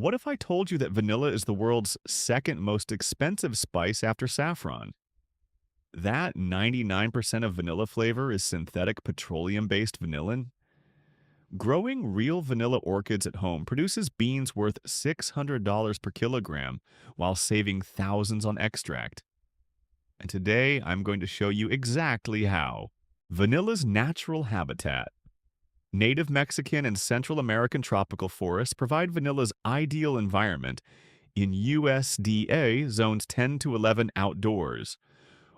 What if I told you that vanilla is the world's second most expensive spice after saffron? That 99% of vanilla flavor is synthetic petroleum-based vanillin. Growing real vanilla orchids at home produces beans worth $600 per kilogram while saving thousands on extract. And today I'm going to show you exactly how. Vanilla's natural habitat. Native Mexican and Central American tropical forests provide vanilla's ideal environment in USDA zones 10 to 11 outdoors,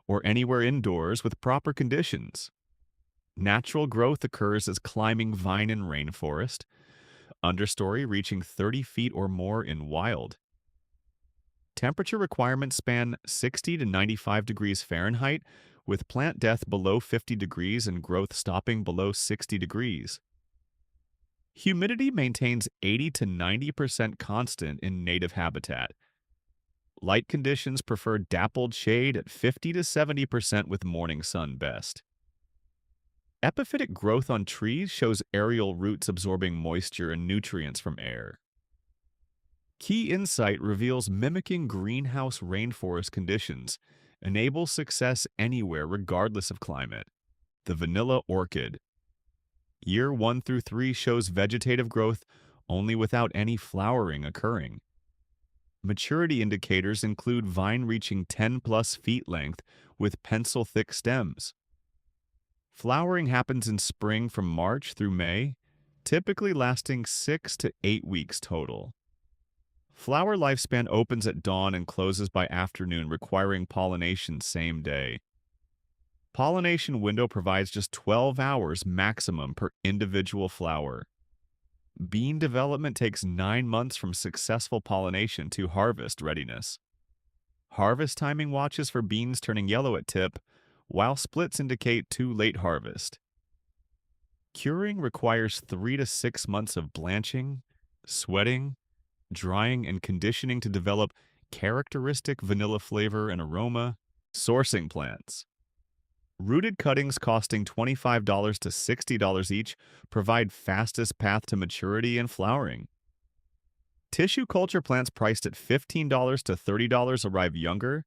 or anywhere indoors with proper conditions. Natural growth occurs as climbing vine in rainforest, understory reaching 30 feet or more in wild. Temperature requirements span 60 to 95 degrees Fahrenheit, with plant death below 50 degrees and growth stopping below 60 degrees. Humidity maintains 80 to 90% constant in native habitat. Light conditions prefer dappled shade at 50 to 70% with morning sun best. Epiphytic growth on trees shows aerial roots absorbing moisture and nutrients from air. Key insight reveals mimicking greenhouse rainforest conditions enables success anywhere regardless of climate. The vanilla orchid. Year 1 through 3 shows vegetative growth only without any flowering occurring. Maturity indicators include vine reaching 10 plus feet length with pencil-thick stems. Flowering happens in spring from March through May, typically lasting 6 to 8 weeks total. Flower lifespan opens at dawn and closes by afternoon, requiring pollination same day. Pollination window provides just 12 hours maximum per individual flower. Bean development takes 9 months from successful pollination to harvest readiness. Harvest timing watches for beans turning yellow at tip, while splits indicate too late harvest. Curing requires 3 to 6 months of blanching, sweating, drying, and conditioning to develop characteristic vanilla flavor and aroma. Sourcing plants. Rooted cuttings costing $25 to $60 each provide fastest path to maturity and flowering. Tissue culture plants priced at $15 to $30 arrive younger,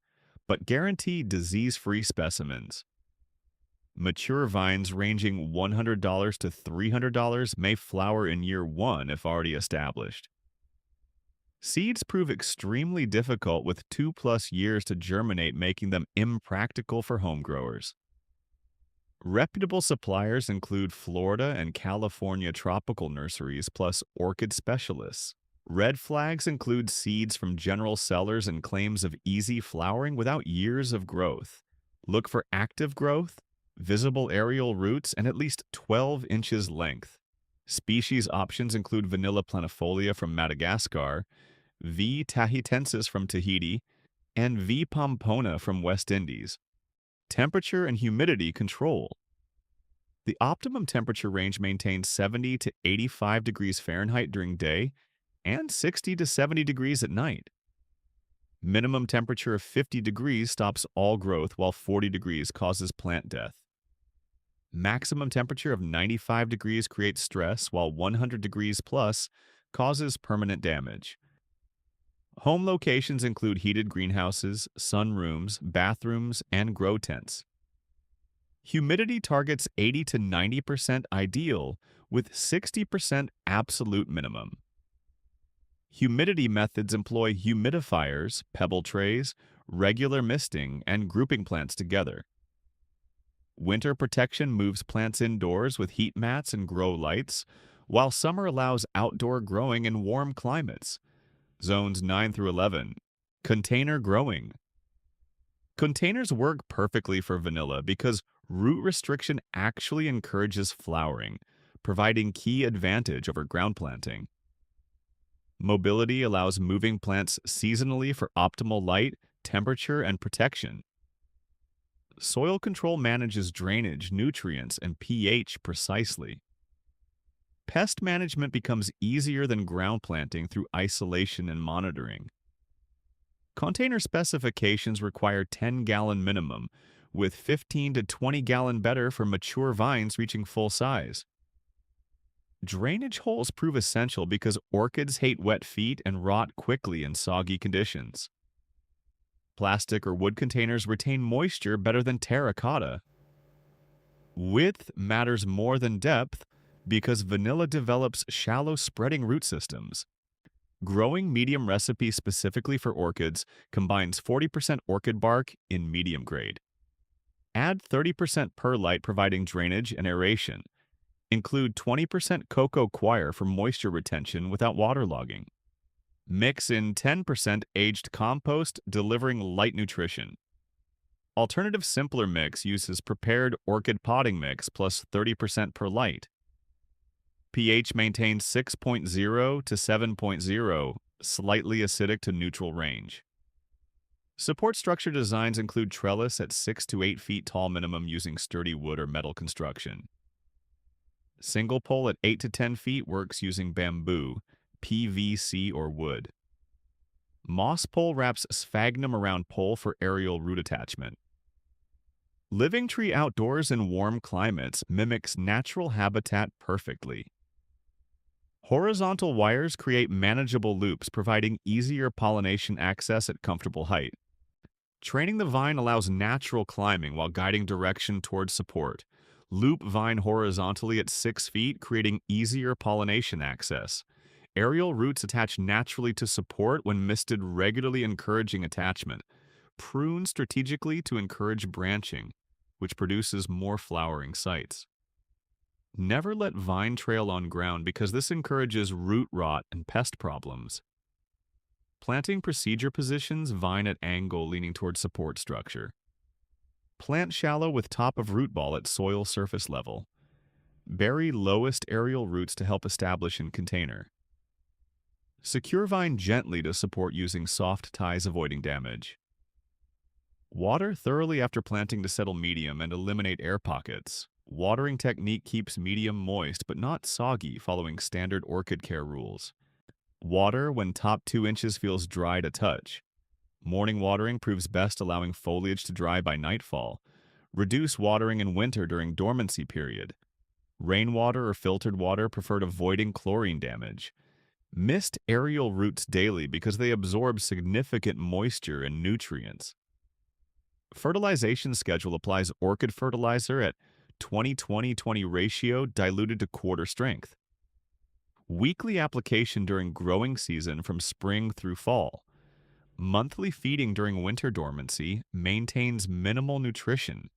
but guarantee disease-free specimens. Mature vines ranging $100 to $300 may flower in year 1 if already established. Seeds prove extremely difficult with 2+ years to germinate, making them impractical for home growers. Reputable suppliers include Florida and California tropical nurseries plus orchid specialists. Red flags include seeds from general sellers and claims of easy flowering without years of growth. Look for active growth, visible aerial roots, and at least 12 inches length. Species options include vanilla planifolia from Madagascar, V. tahitensis from Tahiti, and V. pompona from West Indies. Temperature and humidity control. The optimum temperature range maintains 70 to 85 degrees Fahrenheit during day and 60 to 70 degrees at night. Minimum temperature of 50 degrees stops all growth, while 40 degrees causes plant death. Maximum temperature of 95 degrees creates stress, while 100 degrees plus causes permanent damage. Home locations include heated greenhouses, sunrooms, bathrooms, and grow tents. Humidity targets 80 to 90% ideal, with 60% absolute minimum. Humidity methods employ humidifiers, pebble trays, regular misting, and grouping plants together. Winter protection moves plants indoors with heat mats and grow lights, while summer allows outdoor growing in warm climates. Zones 9 through 11. Container growing. Containers work perfectly for vanilla because root restriction actually encourages flowering, providing key advantage over ground planting. Mobility allows moving plants seasonally for optimal light, temperature, and protection. Soil control manages drainage, nutrients, and pH precisely. Pest management becomes easier than ground planting through isolation and monitoring. Container specifications require 10-gallon minimum, with 15 to 20-gallon better for mature vines reaching full size. Drainage holes prove essential because orchids hate wet feet and rot quickly in soggy conditions. Plastic or wood containers retain moisture better than terracotta. Width matters more than depth because vanilla develops shallow spreading root systems. Growing medium recipe specifically for orchids combines 40% orchid bark in medium grade. Add 30% perlite providing drainage and aeration. Include 20% cocoa coir for moisture retention without waterlogging. Mix in 10% aged compost delivering light nutrition. Alternative simpler mix uses prepared orchid potting mix plus 30% perlite. pH maintains 6.0 to 7.0, slightly acidic to neutral range. Support structure designs include trellis at 6 to 8 feet tall minimum using sturdy wood or metal construction. Single pole at 8 to 10 feet works using bamboo, PVC, or wood. Moss pole wraps sphagnum around pole for aerial root attachment. Living tree outdoors in warm climates mimics natural habitat perfectly. Horizontal wires create manageable loops, providing easier pollination access at comfortable height. Training the vine allows natural climbing while guiding direction towards support. Loop vine horizontally at 6 feet, creating easier pollination access. Aerial roots attach naturally to support when misted, regularly encouraging attachment. Prune strategically to encourage branching, which produces more flowering sites. Never let vine trail on ground because this encourages root rot and pest problems. Planting procedure positions vine at angle leaning toward support structure. Plant shallow with top of root ball at soil surface level. Bury lowest aerial roots to help establish in container. Secure vine gently to support using soft ties avoiding damage. Water thoroughly after planting to settle medium and eliminate air pockets. Watering technique keeps medium moist but not soggy following standard orchid care rules. Water when top 2 inches feels dry to touch. Morning watering proves best, allowing foliage to dry by nightfall. Reduce watering in winter during dormancy period. Rainwater or filtered water preferred, avoiding chlorine damage. Mist aerial roots daily because they absorb significant moisture and nutrients. Fertilization schedule applies orchid fertilizer at 20-20-20 ratio diluted to quarter strength. Weekly application during growing season from spring through fall. Monthly feeding during winter dormancy maintains minimal nutrition.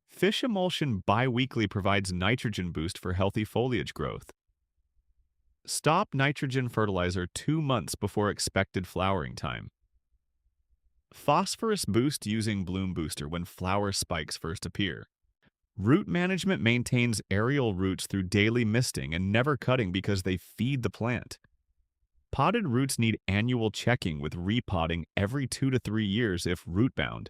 Fish emulsion biweekly provides nitrogen boost for healthy foliage growth. Stop nitrogen fertilizer 2 months before expected flowering time. Phosphorus boost using bloom booster when flower spikes first appear. Root management maintains aerial roots through daily misting and never cutting because they feed the plant. Potted roots need annual checking with repotting every 2 to 3 years if root-bound.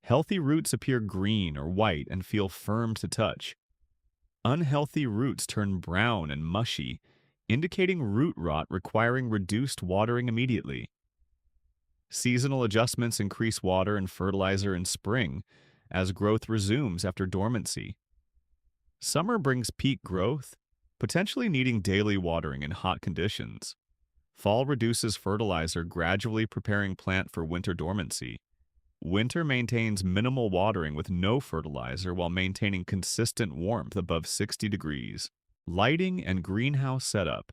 Healthy roots appear green or white and feel firm to touch. Unhealthy roots turn brown and mushy, indicating root rot requiring reduced watering immediately. Seasonal adjustments increase water and fertilizer in spring as growth resumes after dormancy. Summer brings peak growth, potentially needing daily watering in hot conditions. Fall reduces fertilizer, gradually preparing plant for winter dormancy. Winter maintains minimal watering with no fertilizer while maintaining consistent warmth above 60 degrees. Lighting and greenhouse setup.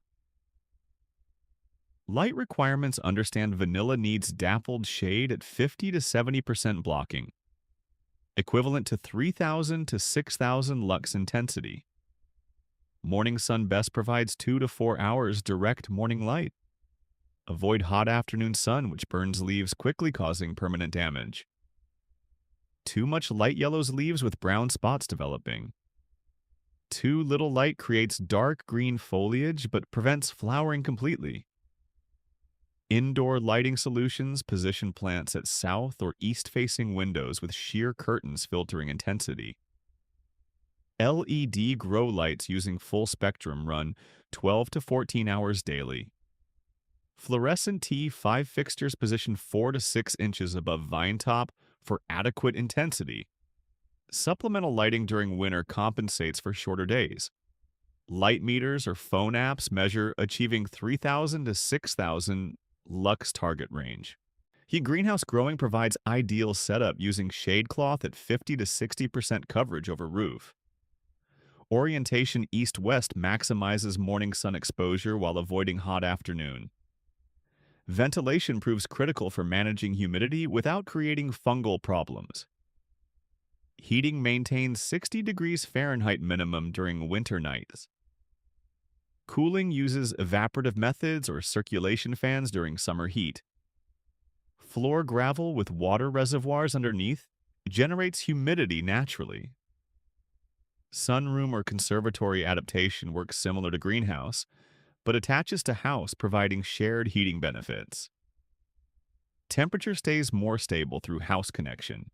Light requirements understand vanilla needs dappled shade at 50 to 70% blocking, equivalent to 3,000 to 6,000 lux intensity. Morning sun best provides 2 to 4 hours direct morning light. Avoid hot afternoon sun, which burns leaves quickly, causing permanent damage. Too much light yellows leaves with brown spots developing. Too little light creates dark green foliage but prevents flowering completely. Indoor lighting solutions position plants at south or east-facing windows with sheer curtains filtering intensity. LED grow lights using full spectrum run 12 to 14 hours daily. Fluorescent T5 fixtures position 4 to 6 inches above vine top for adequate intensity. Supplemental lighting during winter compensates for shorter days. Light meters or phone apps measure achieving 3,000 to 6,000 lux target range. Heat greenhouse growing provides ideal setup using shade cloth at 50 to 60% coverage over roof. Orientation east-west maximizes morning sun exposure while avoiding hot afternoon. Ventilation proves critical for managing humidity without creating fungal problems. Heating maintains 60 degrees Fahrenheit minimum during winter nights. Cooling uses evaporative methods or circulation fans during summer heat. Floor gravel with water reservoirs underneath generates humidity naturally. Sunroom or conservatory adaptation works similar to greenhouse, but attaches to house, providing shared heating benefits. Temperature stays more stable through house connection.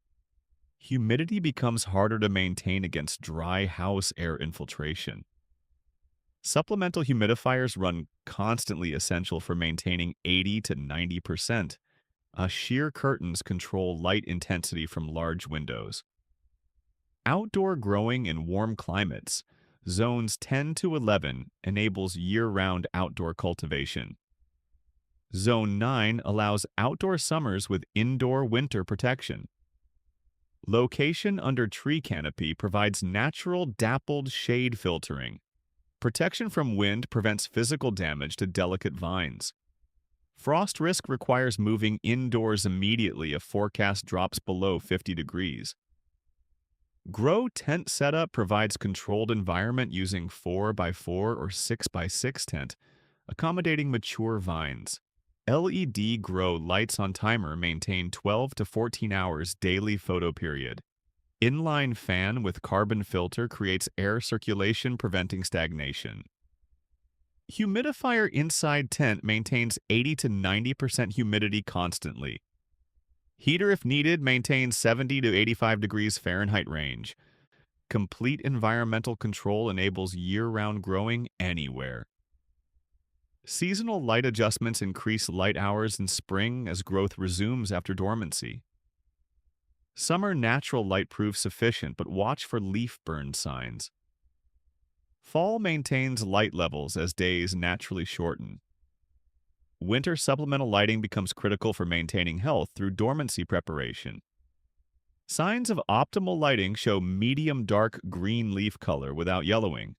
Humidity becomes harder to maintain against dry house air infiltration. Supplemental humidifiers run constantly, essential for maintaining 80 to 90%. Sheer curtains control light intensity from large windows. Outdoor growing in warm climates, zones 10 to 11 enables year-round outdoor cultivation. Zone 9 allows outdoor summers with indoor winter protection. Location under tree canopy provides natural dappled shade filtering. Protection from wind prevents physical damage to delicate vines. Frost risk requires moving indoors immediately if forecast drops below 50 degrees. Grow tent setup provides controlled environment using 4x4 or 6x6 tent, accommodating mature vines. LED grow lights on timer maintain 12 to 14 hours daily photo period. Inline fan with carbon filter creates air circulation preventing stagnation. Humidifier inside tent maintains 80 to 90% humidity constantly. Heater, if needed, maintains 70 to 85 degrees Fahrenheit range. Complete environmental control enables year-round growing anywhere. Seasonal light adjustments increase light hours in spring as growth resumes after dormancy. Summer natural light proves sufficient, but watch for leaf burn signs. Fall maintains light levels as days naturally shorten. Winter supplemental lighting becomes critical for maintaining health through dormancy preparation. Signs of optimal lighting show medium dark green leaf color without yellowing.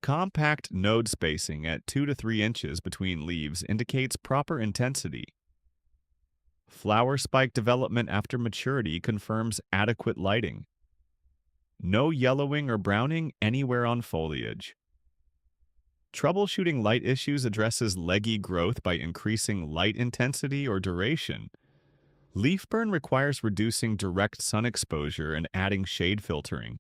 Compact node spacing at 2 to 3 inches between leaves indicates proper intensity. Flower spike development after maturity confirms adequate lighting. No yellowing or browning anywhere on foliage. Troubleshooting light issues addresses leggy growth by increasing light intensity or duration. Leaf burn requires reducing direct sun exposure and adding shade filtering.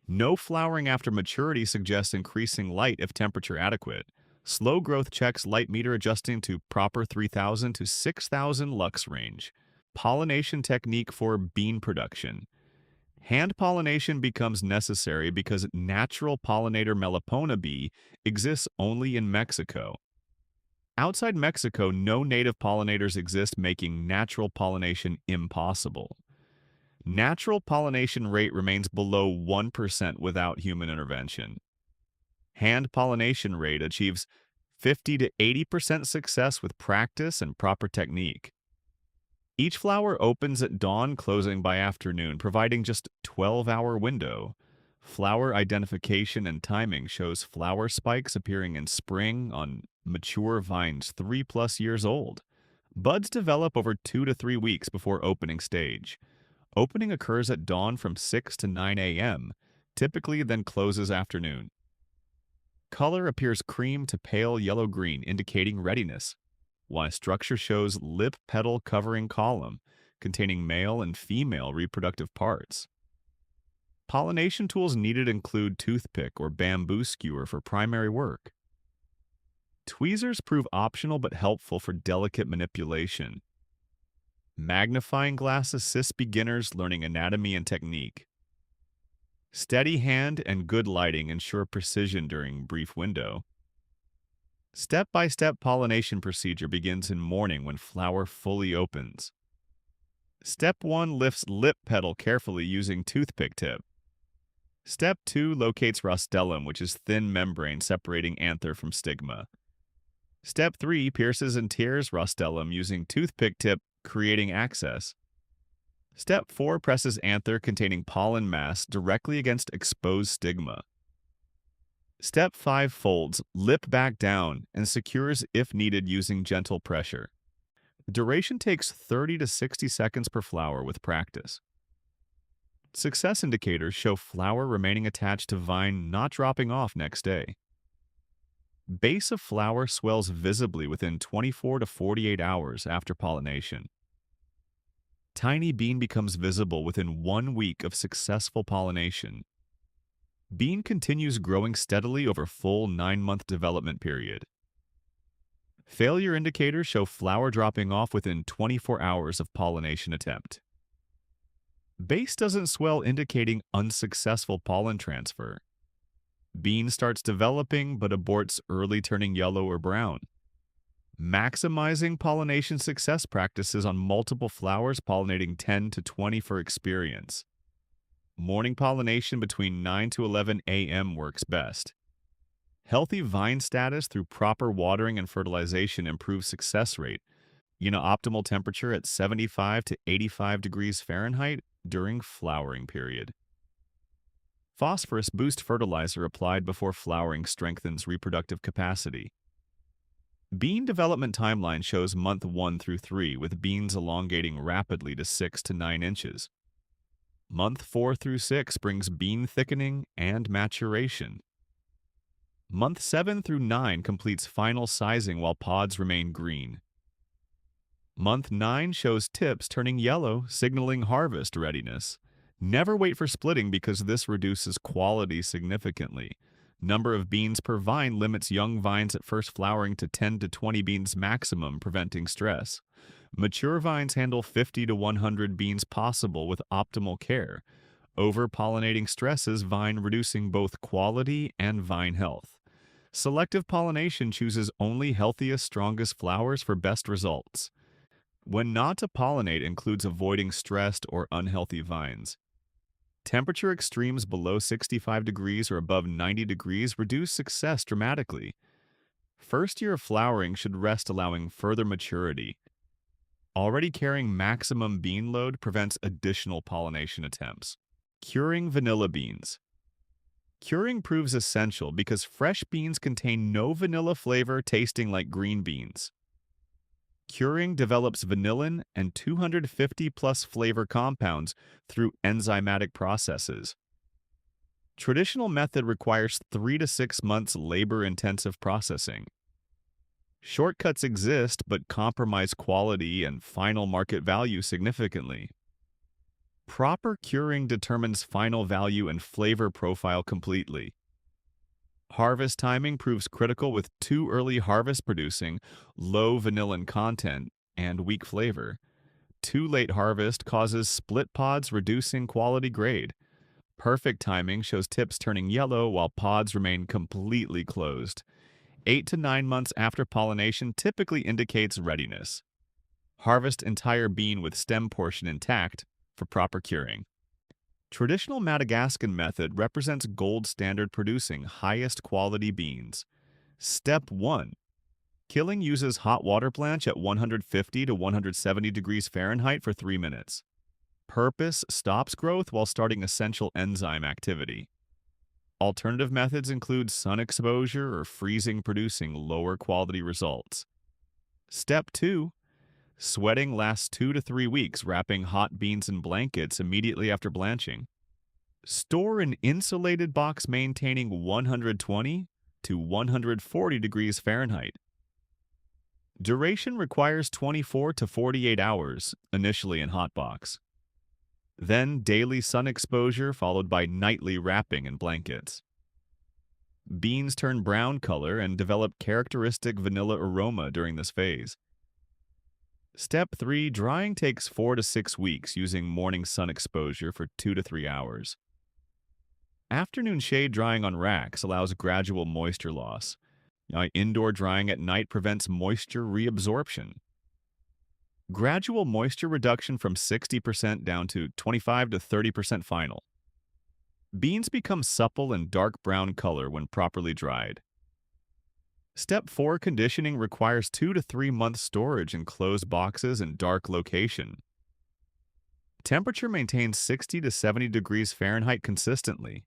No flowering after maturity suggests increasing light if temperature adequate. Slow growth checks light meter adjusting to proper 3,000 to 6,000 lux range. Pollination technique for bean production. Hand pollination becomes necessary because natural pollinator Melipona bee exists only in Mexico. Outside Mexico, no native pollinators exist, making natural pollination impossible. Natural pollination rate remains below 1% without human intervention. Hand pollination rate achieves 50 to 80% success with practice and proper technique. Each flower opens at dawn, closing by afternoon, providing just a 12-hour window. Flower identification and timing shows flower spikes appearing in spring on mature vines 3+ years old. Buds develop over 2 to 3 weeks before opening stage. Opening occurs at dawn from 6 to 9 a.m., typically then closes afternoon. Color appears cream to pale yellow-green, indicating readiness, while structure shows lip petal covering column, containing male and female reproductive parts. Pollination tools needed include toothpick or bamboo skewer for primary work. Tweezers prove optional but helpful for delicate manipulation. Magnifying glass assists beginners learning anatomy and technique. Steady hand and good lighting ensure precision during brief window. Step-by-step pollination procedure begins in morning when flower fully opens. Step 1 lifts lip petal carefully using toothpick tip. Step 2 locates rostellum, which is thin membrane separating anther from stigma. Step 3 pierces and tears rostellum using toothpick tip, creating access. Step 4 presses anther containing pollen mass directly against exposed stigma. Step 5 folds lip back down and secures if needed using gentle pressure. Duration takes 30 to 60 seconds per flower with practice. Success indicators show flower remaining attached to vine, not dropping off next day. Base of flower swells visibly within 24 to 48 hours after pollination. Tiny bean becomes visible within 1 week of successful pollination. Bean continues growing steadily over full 9-month development period. Failure indicators show flower dropping off within 24 hours of pollination attempt. Base doesn't swell, indicating unsuccessful pollen transfer. Bean starts developing but aborts early, turning yellow or brown. Maximizing pollination success practices on multiple flowers, pollinating 10 to 20 for experience. Morning pollination between 9 to 11 a.m. works best. Healthy vine status through proper watering and fertilization improves success rate. Optimal temperature at 75 to 85 degrees Fahrenheit during flowering period. Phosphorus boost fertilizer applied before flowering strengthens reproductive capacity. Bean development timeline shows month 1 through 3, with beans elongating rapidly to 6 to 9 inches. Month 4 through 6 brings bean thickening and maturation. Month 7 through 9 completes final sizing while pods remain green. Month 9 shows tips turning yellow, signaling harvest readiness. Never wait for splitting because this reduces quality significantly. Number of beans per vine limits young vines at first flowering to 10 to 20 beans maximum, preventing stress. Mature vines handle 50 to 100 beans possible with optimal care. Over-pollinating stresses vine, reducing both quality and vine health. Selective pollination chooses only healthiest, strongest flowers for best results. When not to pollinate includes avoiding stressed or unhealthy vines. Temperature extremes below 65 degrees or above 90 degrees reduce success dramatically. First year of flowering should rest, allowing further maturity. Already carrying maximum bean load prevents additional pollination attempts. Curing vanilla beans. Curing proves essential because fresh beans contain no vanilla flavor, tasting like green beans. Curing develops vanillin and 250 plus flavor compounds through enzymatic processes. Traditional method requires 3 to 6 months labor-intensive processing. Shortcuts exist but compromise quality and final market value significantly. Proper curing determines final value and flavor profile completely. Harvest timing proves critical, with too early harvest producing low vanillin content and weak flavor. Too late harvest causes split pods, reducing quality grade. Perfect timing shows tips turning yellow while pods remain completely closed. 8 to 9 months after pollination typically indicates readiness. Harvest entire bean with stem portion intact for proper curing. Traditional Madagascan method represents gold standard, producing highest quality beans. Step 1. Killing uses hot water blanch at 150 to 170 degrees Fahrenheit for 3 minutes. Purpose stops growth while starting essential enzyme activity. Alternative methods include sun exposure or freezing, producing lower quality results. Step 2. Sweating lasts 2 to 3 weeks, wrapping hot beans in blankets immediately after blanching. Store in insulated box maintaining 120 to 140 degrees Fahrenheit. Duration requires 24 to 48 hours, initially in hot box. Then daily sun exposure followed by nightly wrapping in blankets. Beans turn brown color and develop characteristic vanilla aroma during this phase. Step 3. Drying takes 4 to 6 weeks using morning sun exposure for 2 to 3 hours. Afternoon shade drying on racks allows gradual moisture loss. Indoor drying at night prevents moisture reabsorption. Gradual moisture reduction from 60% down to 25 to 30% final. Beans become supple and dark brown color when properly dried. Step 4 conditioning requires 2 to 3 months storage in closed boxes and dark location. Temperature maintains 60 to 70 degrees Fahrenheit consistently.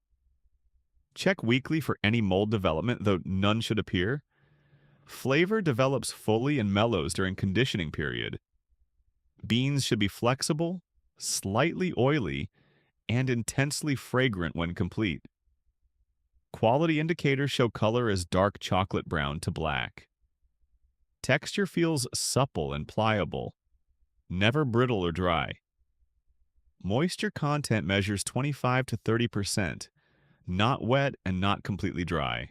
Check weekly for any mold development, though none should appear. Flavor develops fully and mellows during conditioning period. Beans should be flexible, slightly oily, and intensely fragrant when complete. Quality indicators show color as dark chocolate brown to black. Texture feels supple and pliable, never brittle or dry. Moisture content measures 25 to 30%, not wet and not completely dry.